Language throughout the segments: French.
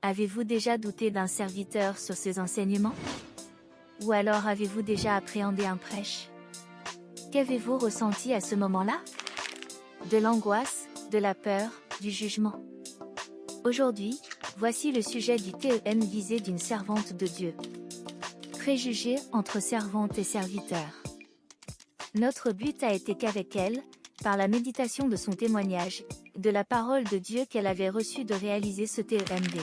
Avez-vous déjà douté d'un serviteur sur ses enseignements? Ou alors avez-vous déjà appréhendé un prêche? Qu'avez-vous ressenti à ce moment-là? De l'angoisse, de la peur, du jugement. Aujourd'hui, voici le sujet du thème visé d'une servante de Dieu. Préjugés entre servante et serviteur. Notre but a été qu'avec elle, par la méditation de son témoignage, de la parole de Dieu qu'elle avait reçue de réaliser ce TEMV.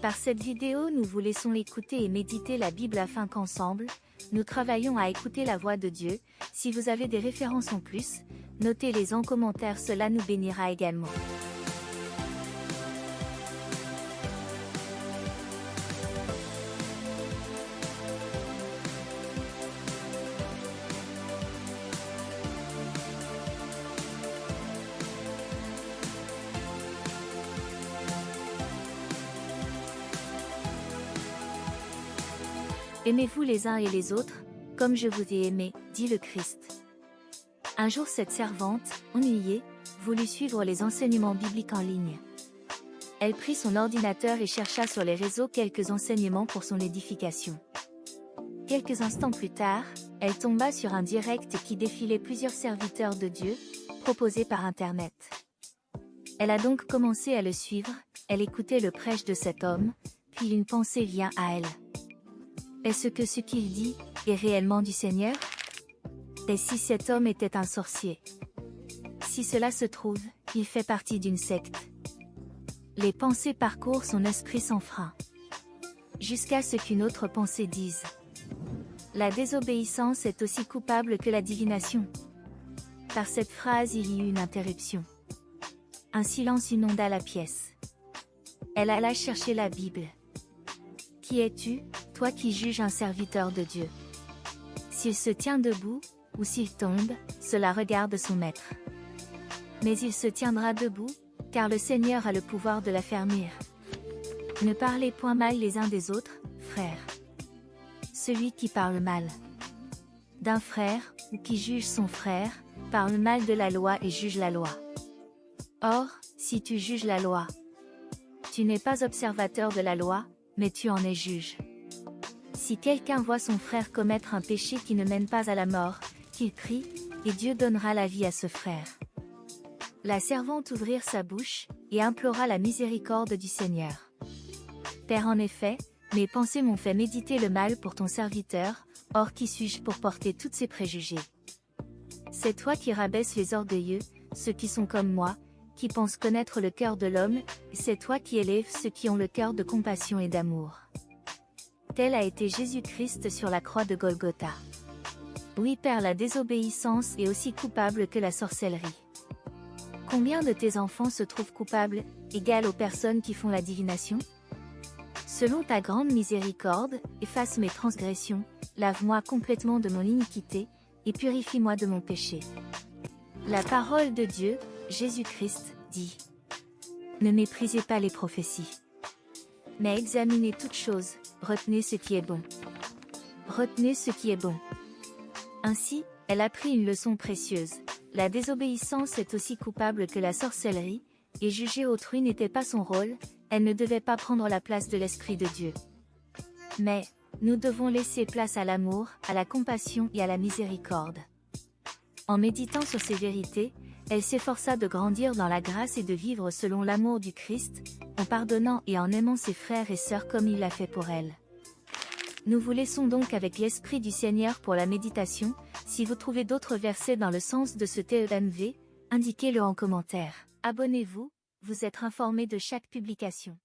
Par cette vidéo, nous vous laissons écouter et méditer la Bible afin qu'ensemble, nous travaillons à écouter la voix de Dieu. Si vous avez des références en plus, notez-les en commentaire, cela nous bénira également. Aimez-vous les uns et les autres, comme je vous ai aimé, dit le Christ. Un jour cette servante, ennuyée, voulut suivre les enseignements bibliques en ligne. Elle prit son ordinateur et chercha sur les réseaux quelques enseignements pour son édification. Quelques instants plus tard, elle tomba sur un direct qui défilait plusieurs serviteurs de Dieu, proposés par Internet. Elle a donc commencé à le suivre, elle écoutait le prêche de cet homme, puis une pensée vient à elle. Est-ce que ce qu'il dit est réellement du Seigneur? Et si cet homme était un sorcier? Si cela se trouve, il fait partie d'une secte. Les pensées parcourent son esprit sans frein. Jusqu'à ce qu'une autre pensée dise: la désobéissance est aussi coupable que la divination. Par cette phrase, il y eut une interruption. Un silence inonda la pièce. Elle alla chercher la Bible. Qui es-tu, toi qui juges un serviteur de Dieu? S'il se tient debout, ou s'il tombe, cela regarde son maître. Mais il se tiendra debout, car le Seigneur a le pouvoir de l'affermir. Ne parlez point mal les uns des autres, frères. Celui qui parle mal d'un frère, ou qui juge son frère, parle mal de la loi et juge la loi. Or, si tu juges la loi, tu n'es pas observateur de la loi, mais tu en es juge. Si quelqu'un voit son frère commettre un péché qui ne mène pas à la mort, qu'il prie, et Dieu donnera la vie à ce frère. La servante ouvrit sa bouche, et implora la miséricorde du Seigneur. Père, en effet, mes pensées m'ont fait méditer le mal pour ton serviteur, or qui suis-je pour porter tous ces préjugés? C'est toi qui rabaisses les orgueilleux, ceux qui sont comme moi, qui pensent connaître le cœur de l'homme, c'est toi qui élèves ceux qui ont le cœur de compassion et d'amour. Tel a été Jésus-Christ sur la croix de Golgotha. Oui, Père, la désobéissance est aussi coupable que la sorcellerie. Combien de tes enfants se trouvent coupables, égales aux personnes qui font la divination? Selon ta grande miséricorde, efface mes transgressions, lave-moi complètement de mon iniquité, et purifie-moi de mon péché. La parole de Dieu, Jésus-Christ, dit: ne méprisez pas les prophéties, mais examinez toutes choses, retenez ce qui est bon. Retenez ce qui est bon. Ainsi, elle apprit une leçon précieuse. La désobéissance est aussi coupable que la sorcellerie, et juger autrui n'était pas son rôle, elle ne devait pas prendre la place de l'Esprit de Dieu. Mais, nous devons laisser place à l'amour, à la compassion et à la miséricorde. En méditant sur ces vérités, elle s'efforça de grandir dans la grâce et de vivre selon l'amour du Christ, en pardonnant et en aimant ses frères et sœurs comme il l'a fait pour elle. Nous vous laissons donc avec l'Esprit du Seigneur pour la méditation. Si vous trouvez d'autres versets dans le sens de ce TEMV, indiquez-le en commentaire. Abonnez-vous, vous êtes informés de chaque publication.